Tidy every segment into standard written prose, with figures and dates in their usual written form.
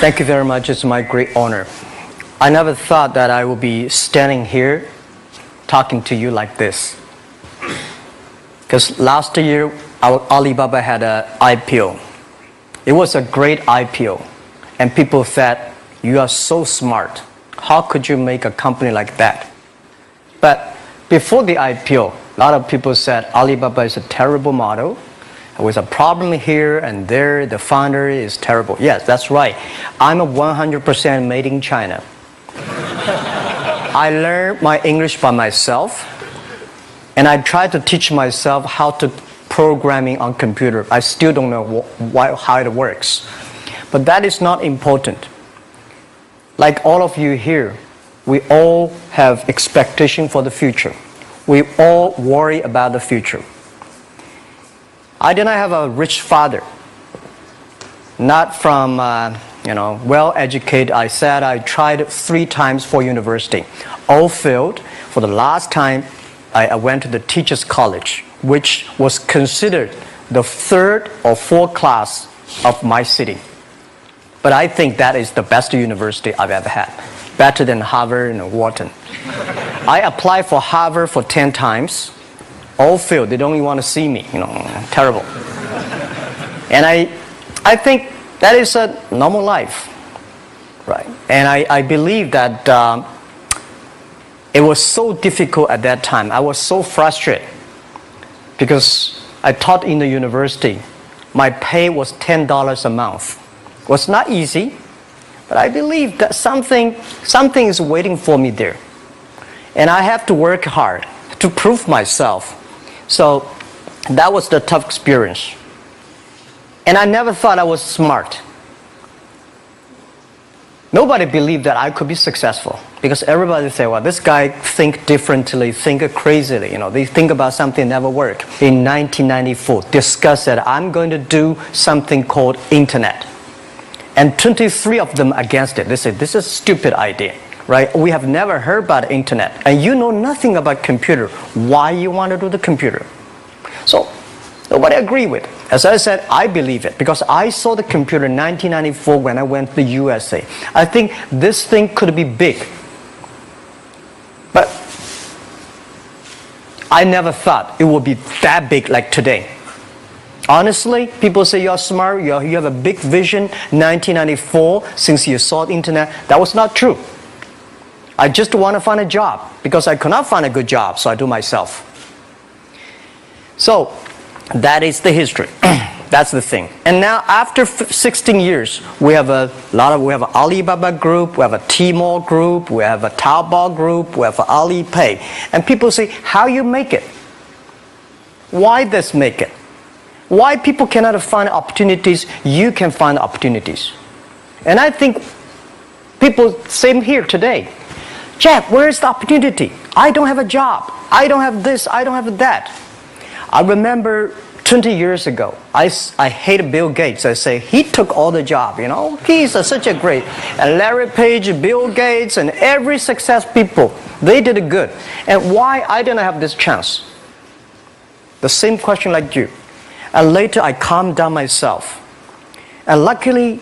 Thank you very much. It's my great honor. I never thought that I would be standing here talking to you like this. Because last year, Alibaba had an IPO. It was a great IPO. And people said, you are so smart. How could you make a company like that? But before the IPO, a lot of people said Alibaba is a terrible model. There was a problem here and there. The founder is terrible. Yes, that's right. I'm a 100% made in China. I learned my English by myself. And I tried to teach myself how to programming on computer. I still don't know how it works. But that is not important. Like all of you here, we all have expectation for the future. We all worry about the future. I did not have a rich father. Not from, well-educated. I said I tried 3 times for university. All failed. For the last time, I went to the teacher's college, which was considered the 3rd or 4th class of my city. But I think that is the best university I've ever had. Better than Harvard and Wharton. I applied for Harvard for 10 times. All failed. They don't even want to see me. Terrible. And I think that is a normal life. Right? And I believe that it was so difficult at that time. I was so frustrated because I taught in the university. My pay was $10 a month. It was not easy, but I believe that something is waiting for me there. And I have to work hard to prove myself. So that was the tough experience. And I never thought I was smart. Nobody believed that I could be successful because everybody say, well, this guy think differently, think crazily. They think about something never work. In 1994, discussed that I'm going to do something called internet. And 23 of them against it. They said, this is a stupid idea, right? We have never heard about internet. And you know nothing about computer. Why you want to do the computer? So nobody agreed with it. As I said, I believe it because I saw the computer in 1994 when I went to the USA. I think this thing could be big. But I never thought it would be that big like today. Honestly, people say you're smart, you have a big vision. 1994, since you saw the internet, that was not true. I just want to find a job because I could not find a good job, so I do myself. So that is the history. That's the thing. And now after 16 years, we have an Alibaba group, we have a Tmall group, we have a Taobao group, we have an Alipay. And people say, how you make it? Why this make it? Why people cannot find opportunities, you can find opportunities. And I think people, same here today. Jack, where is the opportunity? I don't have a job. I don't have this, I don't have that. I remember 20 years ago, I hated Bill Gates. I say, he took all the job, He's such a great. And Larry Page, Bill Gates, and every success people, they did it good. And why I didn't have this chance? The same question like you. And later I calmed down myself. And luckily,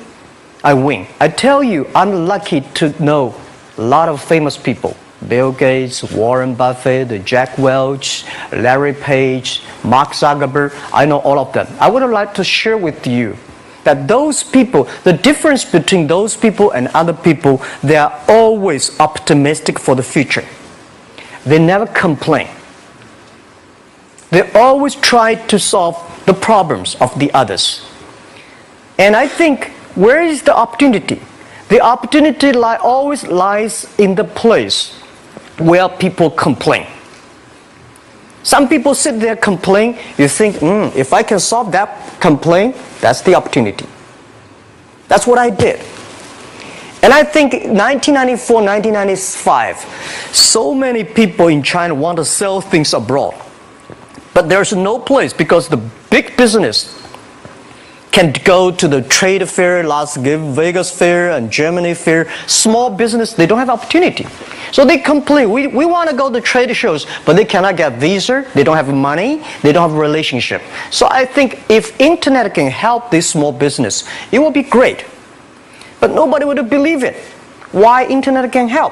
I win. I tell you, I'm lucky to know a lot of famous people. Bill Gates, Warren Buffett, Jack Welch, Larry Page, Mark Zuckerberg. I know all of them. I would like to share with you that those people, the difference between those people and other people, they are always optimistic for the future. They never complain. They always try to solve the problems of the others. And I think, where is the opportunity? The opportunity always lies in the place where people complain. Some people sit there complain. You think, if I can solve that complaint, that's the opportunity. That's what I did. And I think 1994, 1995, so many people in China want to sell things abroad. But there's no place because the big business can go to the trade fair, Las Vegas fair and Germany fair. Small business, they don't have opportunity. So they complain, we want to go to trade shows, but they cannot get visa, they don't have money, they don't have a relationship. So I think if internet can help this small business, it will be great. But nobody would believe it. Why internet can help?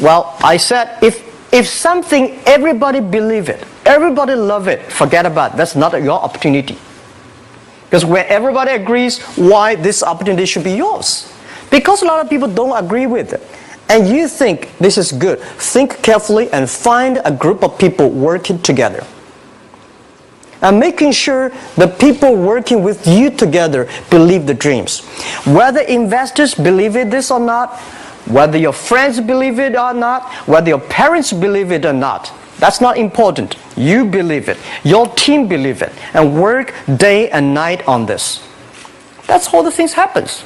Well, I said, if something, everybody believe it, everybody love it, forget about it. That's not your opportunity. Because when everybody agrees, why this opportunity should be yours? Because a lot of people don't agree with it. And you think this is good. Think carefully and find a group of people working together. And making sure the people working with you together believe the dreams. Whether investors believe it this or not, whether your friends believe it or not, whether your parents believe it or not, that's not important. You believe it. Your team believe it. And work day and night on this. That's how the things happens.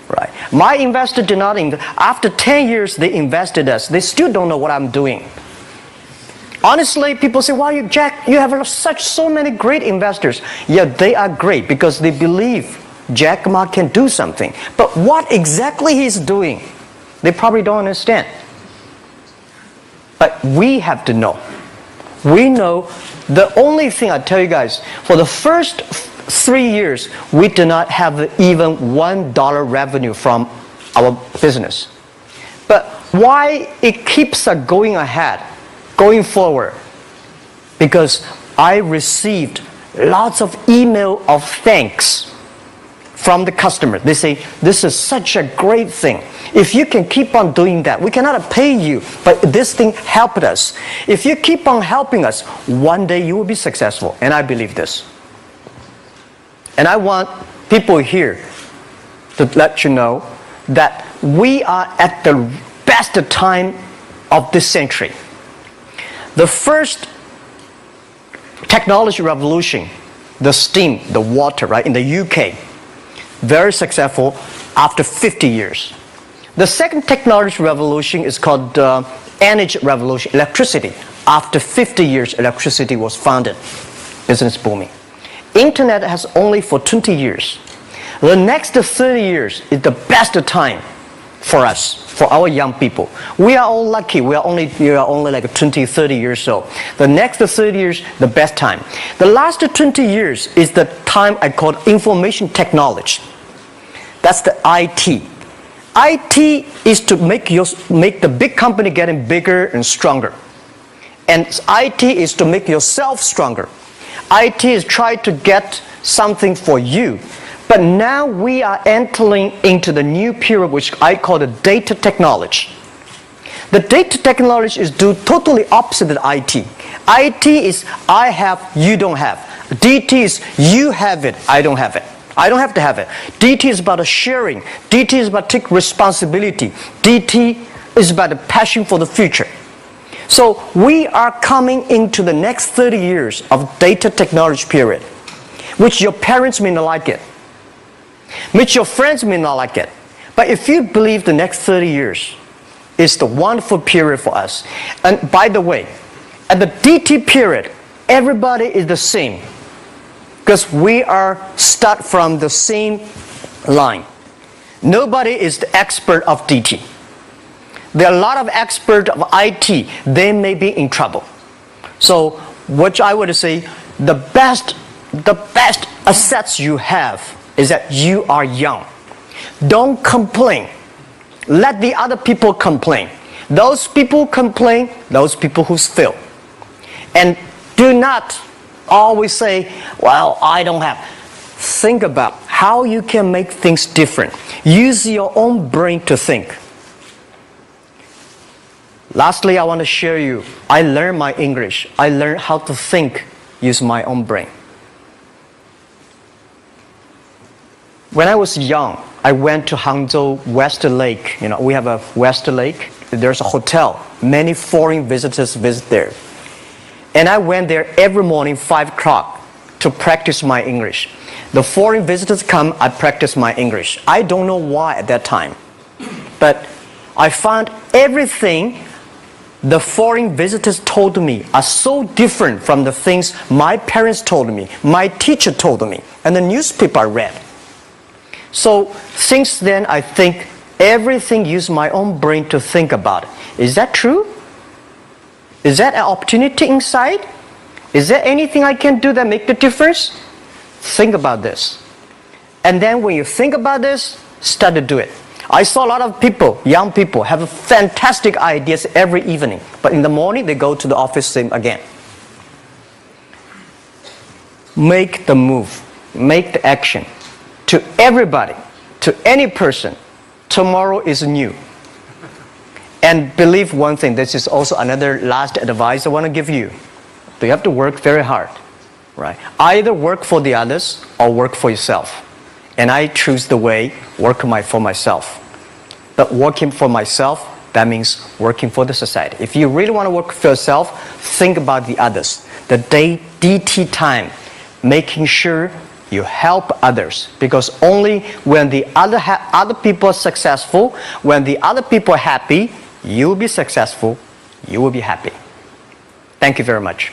Right. My investor did not invest. After 10 years, they invested us. They still don't know what I'm doing. Honestly, people say, "Why, Jack, you have so many great investors." Yeah, they are great because they believe Jack Ma can do something. But what exactly he's doing, they probably don't understand. But we have to know. We know the only thing I tell you guys, for the first 3 years, we do not have even $1 revenue from our business. But why it keeps us going ahead, going forward? Because I received lots of email of thanks from the customer. They say, "This is such a great thing. If you can keep on doing that, we cannot pay you, but this thing helped us. If you keep on helping us, one day you will be successful." And I believe this. And I want people here to let you know that we are at the best time of this century. The first technology revolution, the steam, the water, right, in the UK, very successful after 50 years. The second technology revolution is called energy revolution, electricity. After 50 years, electricity was founded, business booming. Internet has only for 20 years. The next 30 years is the best time for us, for our young people. We are all lucky. We are only like 20, 30 years old. The next 30 years, the best time. The last 20 years is the time I call information technology. That's the IT. IT is to make the big company getting bigger and stronger. And IT is to make yourself stronger. IT is trying to get something for you. But now we are entering into the new period which I call the data technology. The data technology is totally opposite of IT. IT is I have, you don't have. DT is you have it, I don't have it. I don't have to have it. DT is about sharing. DT is about taking responsibility. DT is about the passion for the future. So we are coming into the next 30 years of data technology period, which your parents may not like it, which your friends may not like it. But if you believe the next 30 years is the wonderful period for us. And by the way, at the DT period, everybody is the same. Because we are start from the same line. Nobody is the expert of DT. There are a lot of experts of IT. They may be in trouble. So what I would say, the best assets you have is that you are young. Don't complain. Let the other people complain. Those people complain, those people who fail. And do not always say, "Well, I don't have." Think about how you can make things different. Use your own brain to think. Lastly, I want to share you, I learned my English. I learned how to think, use my own brain. When I was young, I went to Hangzhou West Lake. You know, we have a West Lake. There's a hotel. Many foreign visitors visit there. And I went there every morning, 5 o'clock, to practice my English. The foreign visitors come, I practice my English. I don't know why at that time. But I found everything the foreign visitors told me are so different from the things my parents told me, my teacher told me, and the newspaper I read. So since then, I think everything use my own brain to think about it. Is that true? Is that an opportunity inside? Is there anything I can do that make the difference? Think about this. And then when you think about this, start to do it. I saw a lot of people, young people, have fantastic ideas every evening. But in the morning, they go to the office same again. Make the move. Make the action. To everybody, to any person, tomorrow is new. And believe one thing, this is also another last advice I want to give you. You have to work very hard, right? Either work for the others or work for yourself. And I choose the way, work for myself. But working for myself, that means working for the society. If you really want to work for yourself, think about the others. The DT time, making sure you help others. Because only when the other people are successful, when the other people are happy, you will be successful, you will be happy. Thank you very much.